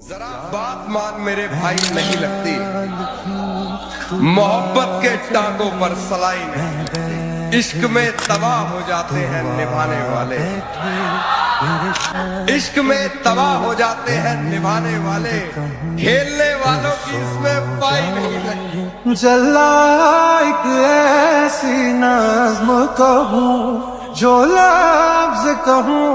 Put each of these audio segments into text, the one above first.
जरा बात मान मेरे भाई, नहीं लगती मोहब्बत के टांगों पर सलाई नहीं। इश्क में तबाह हो जाते हैं निभाने वाले, इश्क में तबाह हो जाते हैं निभाने वाले, खेलने वालों की इसमें पाई नहीं लगती। जल्ला एक ऐसी नज़्म कहूँ जो लफ्ज़ कहूँ।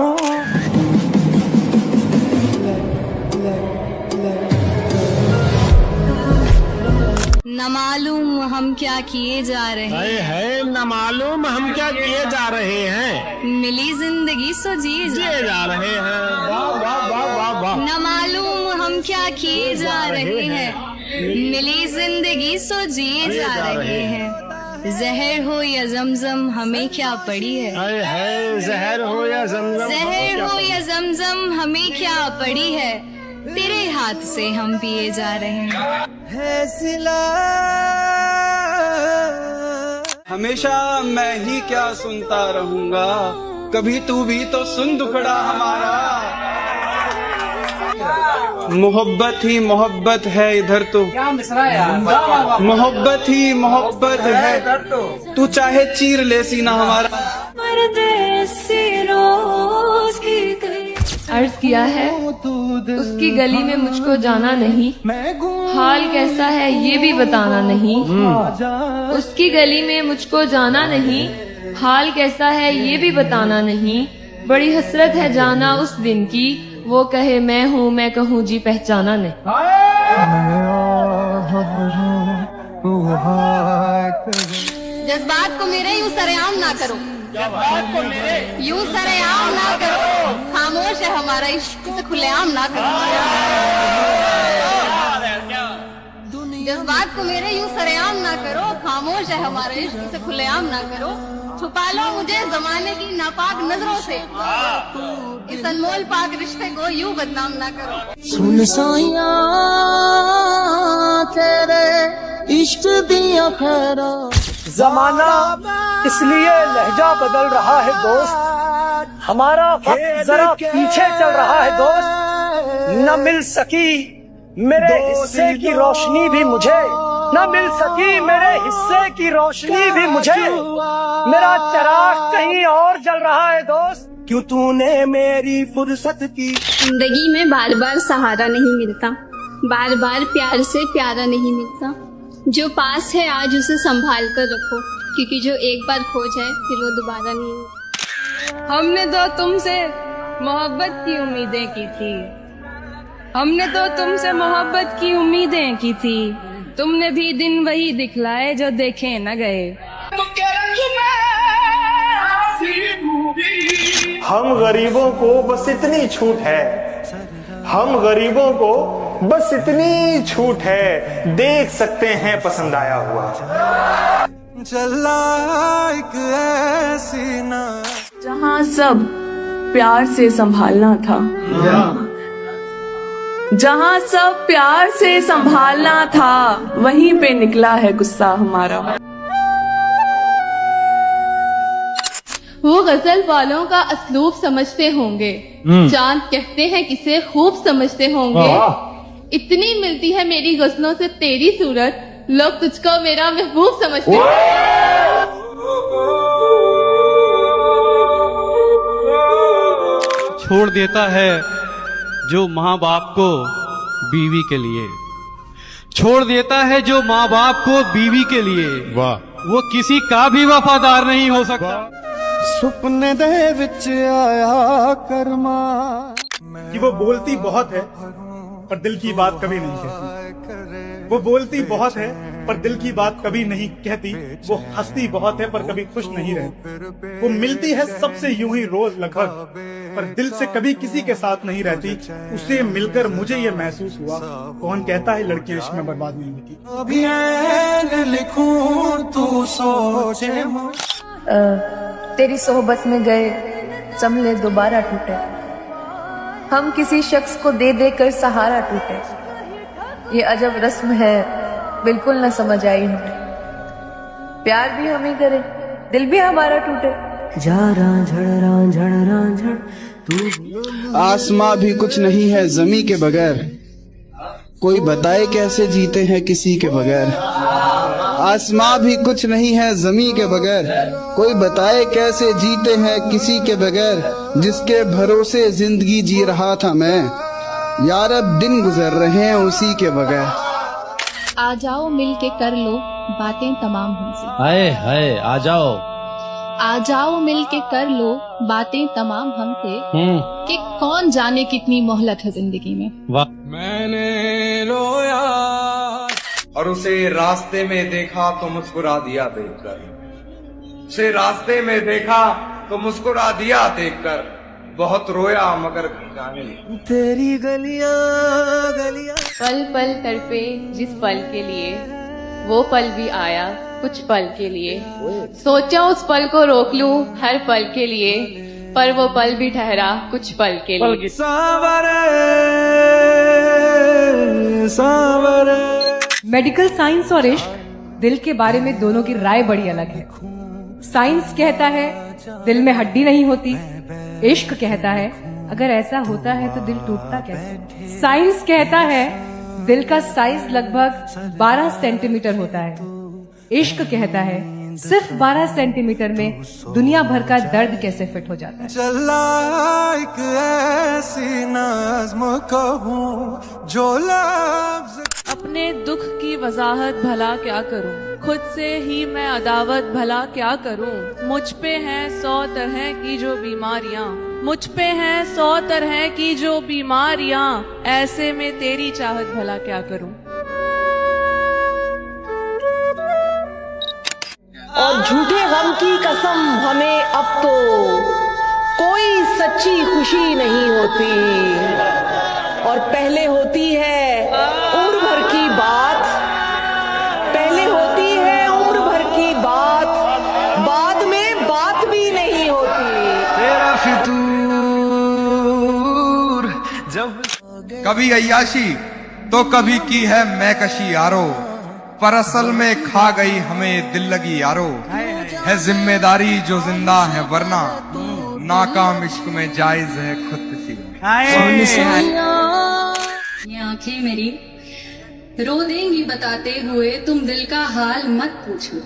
न मालूम हम क्या किए जा रहे हैं, न मालूम हम क्या किए जा रहे हैं, मिली जिंदगी सो जिए जा रहे हैं। वाह वाह वाह वाह वाह। न मालूम हम क्या किए जा रहे हैं, मिली जिंदगी सो जिए जा रहे हैं। जहर हो या जमजम हमें क्या पड़ी है, जहर हो या जमजम, जहर हो या जमजम हमें क्या पड़ी है, तेरे हाथ से हम पिए जा रहे हैं। हमेशा मैं ही क्या सुनता रहूंगा, कभी तू भी तो सुन दुखड़ा हमारा। मोहब्बत ही मोहब्बत है इधर तो, मोहब्बत ही मोहब्बत है, तू चाहे चीर ले सीना हमारा। अर्ज किया है उसकी गली में मुझको जाना नहीं, हाल कैसा है ये भी बताना नहीं। उसकी गली में मुझको जाना नहीं, हाल कैसा है ये भी बताना नहीं। बड़ी हसरत है जाना उस दिन की, वो कहे मैं हूँ मैं कहूँ जी पहचाना नहीं। जज्बात को मेरे यूं सरेआम ना करो, यूं सरेआम ना करो, खामोश है हमारा इश्क से खुलेआम ना करो। जज्बात को मेरे यूं सरेआम ना करो, खामोश है हमारा इश्क से खुलेआम ना करो। छुपा लो मुझे जमाने की नापाक नजरों से, इस अनमोल पाक रिश्ते को यूं बदनाम ना करो। सुन साइया तेरे इश्क दिया खैरा, जमाना इसलिए लहजा बदल रहा है दोस्त, हमारा वक्त जरा पीछे चल रहा है दोस्त। न मिल सकी मेरे हिस्से की रोशनी भी मुझे, न मिल सकी मेरे हिस्से की रोशनी भी मुझे, मेरा चिराग कहीं और जल रहा है दोस्त। क्यों तूने मेरी फुर्सत की। जिंदगी में बार बार सहारा नहीं मिलता, बार बार प्यार से प्यारा नहीं मिलता। जो पास है आज उसे संभाल कर रखो, क्योंकि जो एक बार खो जाए फिर वो दोबारा नहीं मिलता। हमने तो तुमसे मोहब्बत की उम्मीदें की थी, हमने तो तुमसे मोहब्बत की उम्मीदें की थी, तुमने भी दिन वही दिखलाए जो देखे न गए। हम गरीबों को बस इतनी छूट है, हम गरीबों को बस इतनी छूट है, देख सकते हैं पसंद आया हुआ। जल्ला एक ऐसी ना जहाँ सब प्यार से संभालना था, जहाँ सब प्यार से संभालना था, वहीं पे निकला है गुस्सा हमारा। वो गजल वालों का असलूब समझते होंगे, चांद कहते हैं किसे खूब समझते होंगे। इतनी मिलती है मेरी गजलों से तेरी सूरत, लोग तुझको मेरा महबूब समझते हैं। छोड़ देता है जो माँ बाप को बीवी के लिए, छोड़ देता है जो माँ बाप को बीवी के लिए, वाह वो किसी का भी वफादार नहीं हो सकता। सुपने दे विच आया करमा। कि वो बोलती बहुत है पर दिल की बात कभी नहीं कहती, वो बोलती बहुत है पर दिल की बात कभी नहीं कहती, वो हंसती बहुत है पर कभी खुश नहीं रहती, वो मिलती है सबसे यूं ही रोज लगभग पर दिल से कभी किसी के साथ नहीं रहती। उसे मिलकर मुझे ये महसूस हुआ, कौन कहता है लड़कियां इश्क में बर्बाद नहीं होती। अभी लिखूं तू सोचे तेरी सोहबत में गए चमले दोबारा टूटे, हम किसी शख्स को दे दे कर सहारा टूटे। ये अजब रस्म है बिल्कुल न समझ आई हमें, प्यार भी हम ही करें दिल भी हमारा टूटे। जा रांझड़ तू। आसमां भी कुछ नहीं है जमी के बगैर, कोई बताए कैसे जीते हैं किसी के बगैर। आसमां भी कुछ नहीं है जमी के बगैर। कोई बताए कैसे जीते हैं किसी के बगैर। जिसके भरोसे जिंदगी जी रहा था मैं, यार अब दिन गुजर रहे हैं उसी के बगैर। आ जाओ मिल के कर लो बातें तमाम हमसे। हाय हाय आ जाओ। आ जाओ मिल के कर लो बातें तमाम हमसे, कि कौन जाने कितनी मोहलत है जिंदगी में। वाह। मैंने रोया और उसे रास्ते में देखा तो मुस्कुरा दिया देखकर। उसे रास्ते में देखा तो मुस्कुरा दिया देखकर। बहुत रोया मगर जाने तेरी गलियां गलियां। पल पल तड़पे जिस पल के लिए, वो पल भी आया कुछ पल के लिए। सोचा उस पल को रोक लूं हर पल के लिए, पर वो पल भी ठहरा कुछ पल के लिए। सांवरे सांवरे। मेडिकल साइंस और इश्क, दिल के बारे में दोनों की राय बड़ी अलग है। साइंस कहता है दिल में हड्डी नहीं होती, इश्क कहता है अगर ऐसा होता है तो दिल टूटता कैसे। साइंस कहता है दिल का साइज लगभग 12 सेंटीमीटर होता है, इश्क कहता है सिर्फ 12 सेंटीमीटर में दुनिया भर का दर्द कैसे फिट हो जाता है। चला एक ऐसी नज़्म कहूं जो लफ्ज़। अपने दुख की वजाहत भला क्या करूं, खुद से ही मैं अदावत भला क्या करूं। मुझ पे हैं 100 तरह की जो बीमारियां, मुझ पे हैं 100 तरह की जो बीमारियां, ऐसे में तेरी चाहत भला क्या करूं। और झूठे गम की कसम हमें अब तो कोई सच्ची खुशी नहीं होती। और पहले होती है उम्र भर की बात, पहले होती है उम्र भर की बात, बाद में बात भी नहीं होती। तेरा फितूर जब कभी अय्याशी तो कभी की है मैकशी यारो, पर असल में खा गई हमें दिल लगी यारो। है जिम्मेदारी जो जिंदा है वरना नाकाम इश्क में जायज है खुदकुशी। ये आंखें मेरी रो देंगी बताते हुए, तुम दिल का हाल मत पूछो।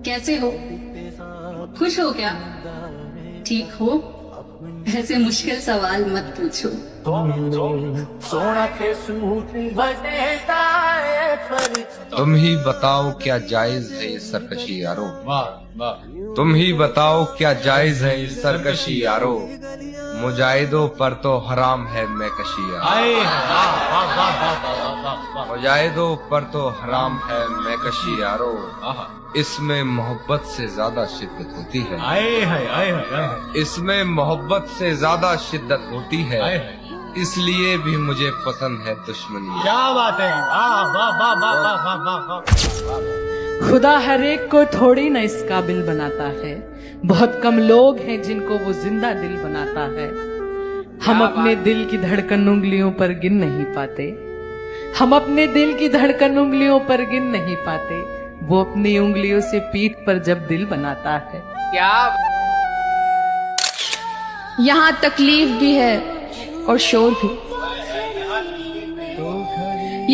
कैसे हो, खुश हो क्या, ठीक हो, ऐसे मुश्किल सवाल मत पूछो। तुम ही बताओ क्या जायज है ये सरकशी यारो। तुम ही बताओ क्या जायज है ये सरकशी यारो। मुजाहिदों पर तो हराम है मैकशी यारो। मुजाहिदों पर तो हराम है मैकशी यारो। इसमें मोहब्बत से ज्यादा शिद्दत होती है। इसमें मोहब्बत से ज्यादा शिद्दत होती है, इसलिए भी मुझे पसंद है दुश्मनी। क्या बात है। खुदा हर एक को थोड़ी न इस काबिल बनाता है, बहुत कम लोग हैं जिनको वो जिंदा दिल बनाता है। हम अपने दिल की धड़कन उंगलियों पर गिन नहीं पाते, हम अपने दिल की धड़कन उंगलियों पर गिन नहीं पाते। वो अपनी उंगलियों से पीठ पर जब दिल बनाता है। क्या यहाँ तकलीफ भी है और शोर भी,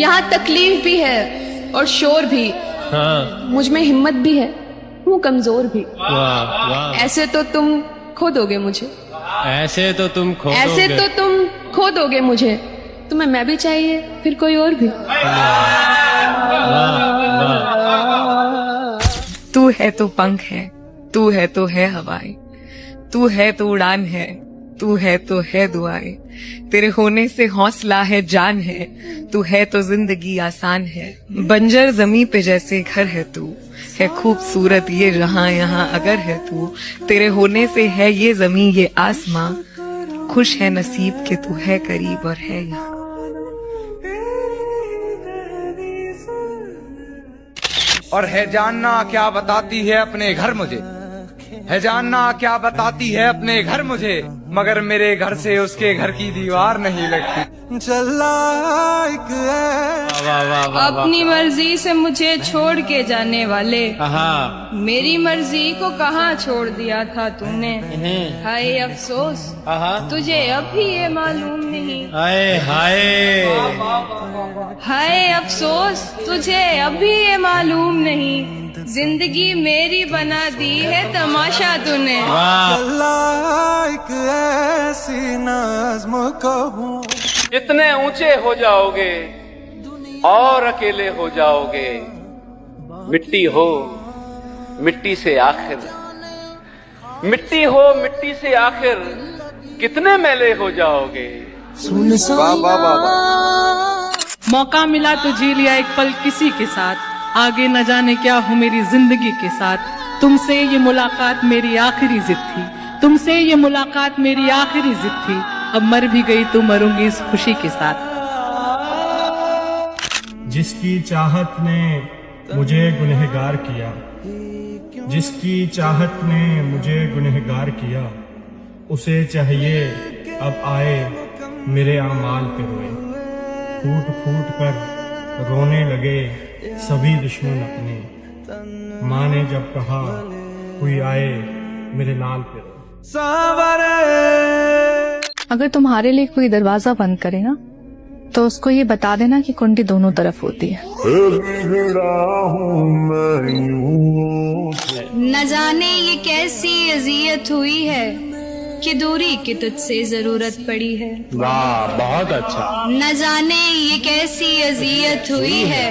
यहाँ तकलीफ भी है और शोर भी। मुझ में हिम्मत भी है, हूँ कमजोर भी। ऐसे तो तुम खो दोगे मुझे, ऐसे तो तुम खो दोगे मुझे। तुम्हें मैं भी चाहिए फिर कोई और भी। तू है तो पंख है, तू है तो है हवाएं, तू है तो उड़ान है, तू है तो है दुआएं। तेरे होने से हौसला है जान है, तू है तो जिंदगी आसान है। बंजर जमी पे जैसे घर है तू, है खूबसूरत ये जहां यहाँ अगर है तू। तेरे होने से है ये जमी ये आसमां, खुश है नसीब के तू है करीब और है यहाँ। और है जानना क्या बताती है अपने घर मुझे, है जानना क्या बताती है अपने घर मुझे, मगर मेरे घर से उसके घर की दीवार नहीं लगती। चला अपनी मर्जी से मुझे छोड़ के जाने वाले, मेरी मर्जी को कहाँ छोड़ दिया था तूने। हाय अफसोस तुझे अब भी ये मालूम नहीं। हाय हाय हाय अफसोस तुझे अभी ये मालूम नहीं, जिंदगी मेरी बना दी है तमाशा तूने। एक ऐसी नज़्म कहूँ। जितने ऊंचे हो जाओगे और अकेले हो जाओगे, मिट्टी हो मिट्टी से आखिर, मिट्टी हो मिट्टी से आखिर, कितने मैले हो जाओगे। मौका मिला तो जी लिया एक पल किसी के साथ, आगे न जाने क्या हो मेरी जिंदगी के साथ। तुमसे ये मुलाकात मेरी आखिरी जिद थी, तुमसे ये मुलाकात मेरी आखिरी जिद थी। अब मर भी गई तो मरूंगी इस खुशी के साथ। जिसकी चाहत ने मुझे गुनहगार किया, जिसकी चाहत ने मुझे गुनहगार किया, उसे चाहिए अब आए मेरे आमाल पे रोए। फूट फूट कर रोने लगे सभी दुश्मन अपने, माँ ने जब कहा कोई आए मेरे लाल पे रोए। अगर तुम्हारे लिए कोई दरवाजा बंद करे ना, तो उसको ये बता देना कि कुंडी दोनों तरफ होती है। न जाने ये कैसी अजियत हुई है कि दूरी की तुझसे जरूरत पड़ी है। वाह, बहुत अच्छा। न जाने ये कैसी अजियत हुई है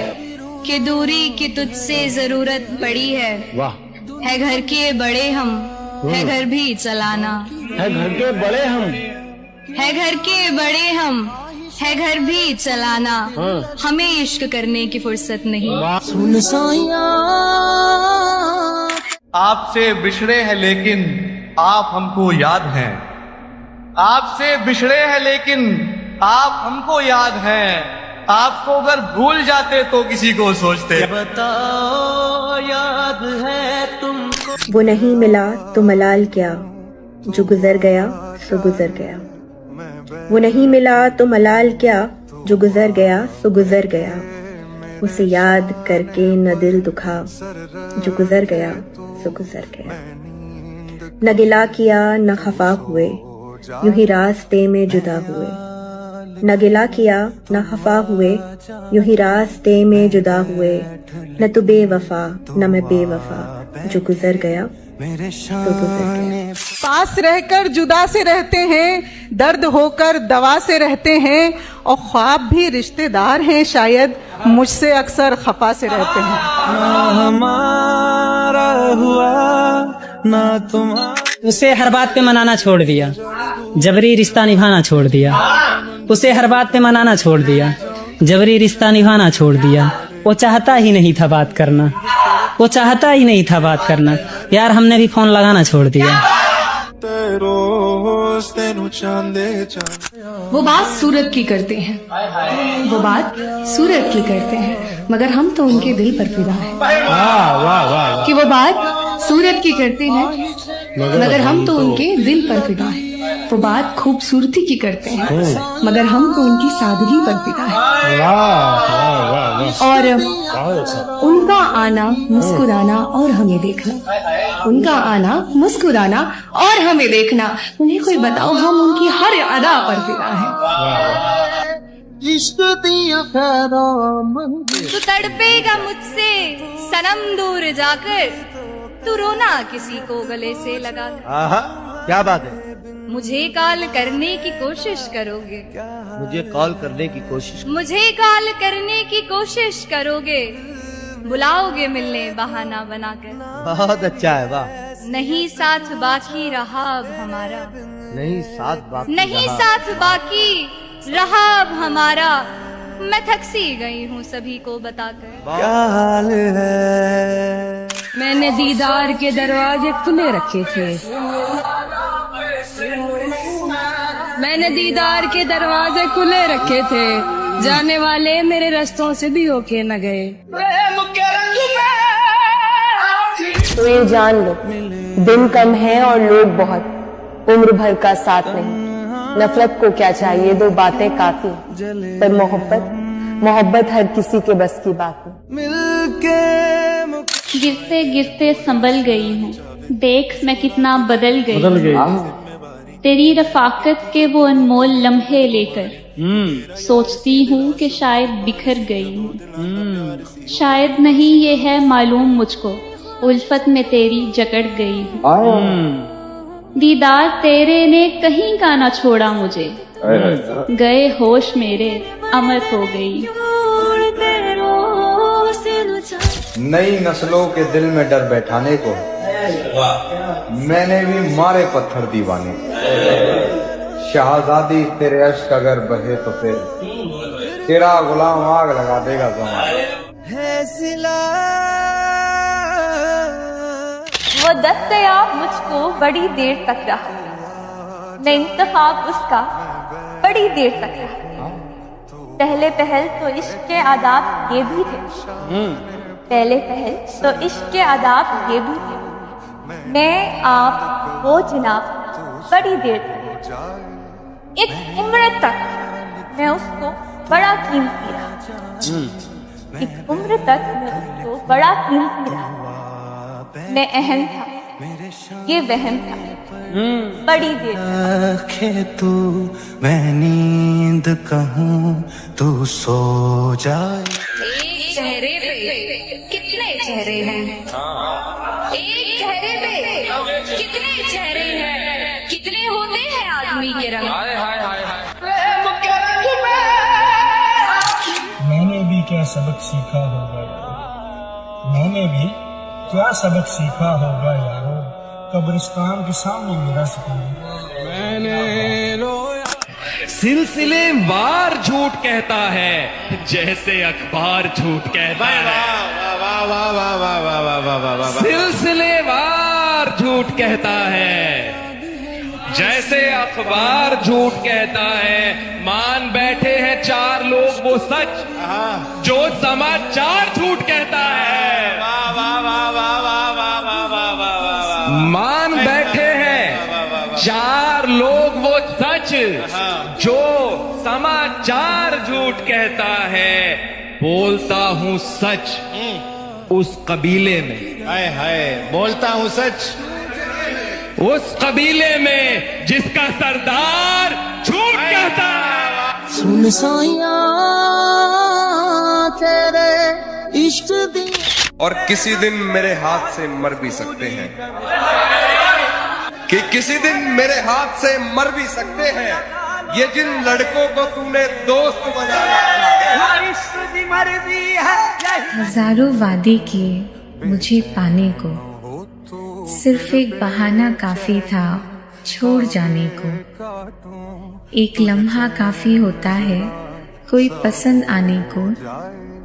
कि दूरी की तुझसे जरूरत पड़ी है। वाह। है घर के बड़े हम, है घर भी चलाना। है घर के बड़े हम, है घर के बड़े हम, है घर भी चलाना। हमें इश्क करने की फुर्सत नहीं। सुन साया आपसे बिछड़े हैं लेकिन आप हमको याद हैं, आपसे बिछड़े हैं लेकिन आप हमको याद हैं। आपको अगर भूल जाते तो किसी को सोचते। बताओ याद है तुमको। वो नहीं मिला तो मलाल क्या, जो गुजर गया सो गुजर गया। वो नहीं मिला तो मलाल क्या, जो गुजर गया सो गुजर गया। उसे याद करके न दिल दुखा, जो गुजर गया सो गुजर गया। न गिला किया न खफा हुए, यूं ही रास्ते में जुदा हुए। न गिला किया न खफा हुए, यूं ही रास्ते में जुदा हुए। न तू बेवफा न मैं बेवफा, जो गुजर गया तो गुजर गया। पास रहकर जुदा से रहते हैं, दर्द होकर दवा से रहते हैं, और ख्वाब भी रिश्तेदार हैं शायद, मुझसे अक्सर खफा से रहते हैं। हमारा हुआ ना तुम्हारा। उसे हर बात पे मनाना छोड़ दिया, जबरी रिश्ता निभाना छोड़ दिया। उसे हर बात पे मनाना छोड़ दिया, जबरी रिश्ता निभाना छोड़ दिया। वो चाहता ही नहीं था बात करना, वो चाहता ही नहीं था बात करना। यार हमने भी फोन लगाना छोड़ दिया। वो बात सूरत की करते हैं, वो बात सूरत की करते हैं, मगर हम तो उनके दिल पर फिदा हैं। वाह वाह वाह। कि वो बात सूरत की करते हैं, मगर हम तो उनके दिल पर फिदा हैं। वो बात खूबसूरती की करते हैं, मगर हम तो उनकी सादगी पर फिदा हैं। और उनका आना मुस्कुराना और हमें देखना, उनका आना मुस्कुराना और हमें देखना। उन्हें कोई बताओ, हम उनकी हर अदा पर फिदा हैं। तू तड़पेगा मुझसे सनम दूर जाकर, तू रोना किसी को गले से लगाकर। क्या बात है। मुझे कॉल करने की कोशिश करोगे, मुझे कॉल करने की कोशिश, मुझे कॉल करने की कोशिश करोगे, बुलाओगे मिलने बहाना बनाकर। बहुत अच्छा है। वाह। नहीं साथ बाकी रहा अब हमारा, नहीं साथ बाकी, नहीं साथ बाकी रहा अब हमारा। मैं थक सी गई हूँ सभी को बताकर। क्या हाल है। मैंने दीदार के दरवाजे खुले रखे थे, मैंने दीदार के दरवाजे खुले रखे थे, जाने वाले मेरे रास्तों से भी होके न गए। तो ये जान लो, दिन कम है और लोग बहुत, उम्र भर का साथ नहीं। नफरत को क्या चाहिए, दो बातें काफी, पर मोहब्बत, मोहब्बत हर किसी के बस की बात नहीं। गिरते गिरते संभल गई हूँ, देख मैं कितना बदल गई। तेरी रफाकत के वो अनमोल लम्हे लेकर सोचती हूँ कि शायद बिखर गई हूँ। शायद नहीं ये है मालूम मुझको, उल्फत में तेरी जकड़ गई हूँ। दीदार तेरे ने कहीं का ना छोड़ा मुझे, गए होश मेरे अमर हो गई। नई नस्लों के दिल में डर बैठाने को मैंने भी मारे पत्थर दीवाने। शहजादी तेरे अश्क अगर बहे तो फिर तेरा गुलाम आग लगा देगा ज़माना। वो दस्तयाब मुझको बड़ी देर तक रहा, मैं इंतखाब उसका बड़ी देर तक रहा। पहले पहल तो इश्क के आदाब ये भी थे, पहले पहल तो इश्क के आदाब ये भी थे। मैं आप वो जनाब बड़ी देर तक, एक उम्र तक मैं उसको बड़ा कीमती रहा। एक उम्र तक मैं उसको बड़ा कीमती रहा। मैं अहम था, ये वहम था, बड़ी देर रखे तू मैं नींद कहूँ तू सो जाए। एक चेहरे पे कितने चेहरे हैं, एक चेहरे पे कितने चेहरे हैं, कितने होते हैं आदमी के रंग। मैंने भी क्या सबक सीखा होगा यारो, मैंने भी क्या सबक सीखा होगा यारो, कब्रिस्तान के सामने मेरा सुकून। सिलसिलेवार झूठ कहता है जैसे अखबार झूठ कहता है। सिलसिलेवार झूठ कहता है जैसे अखबार झूठ कहता है। मान बैठे हैं चार लोग वो सच जो समाचार झूठ कहता है। मान बैठे हैं चार लोग वो सच जो समाचार झूठ कहता है। बोलता हूँ सच उस कबीले में, हाय हाय बोलता हूँ सच उस कबीले में जिसका सरदार झूठ कहता है। सुन साइया तेरे इश्क दी। और किसी दिन मेरे हाथ से मर भी सकते हैं, कि किसी दिन मेरे हाथ से मर भी सकते हैं ये जिन लड़कों को तूने दोस्त बनाया। हजारों वादे किए मुझे पाने को, सिर्फ एक बहाना काफी था छोड़ जाने को। एक लम्हा काफी होता है कोई पसंद आने को,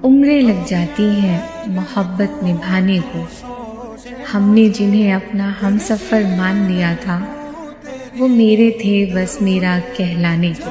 उम्रें लग जाती हैं मोहब्बत निभाने को। हमने जिन्हें अपना हमसफर मान लिया था वो मेरे थे बस मेरा कहलाने को।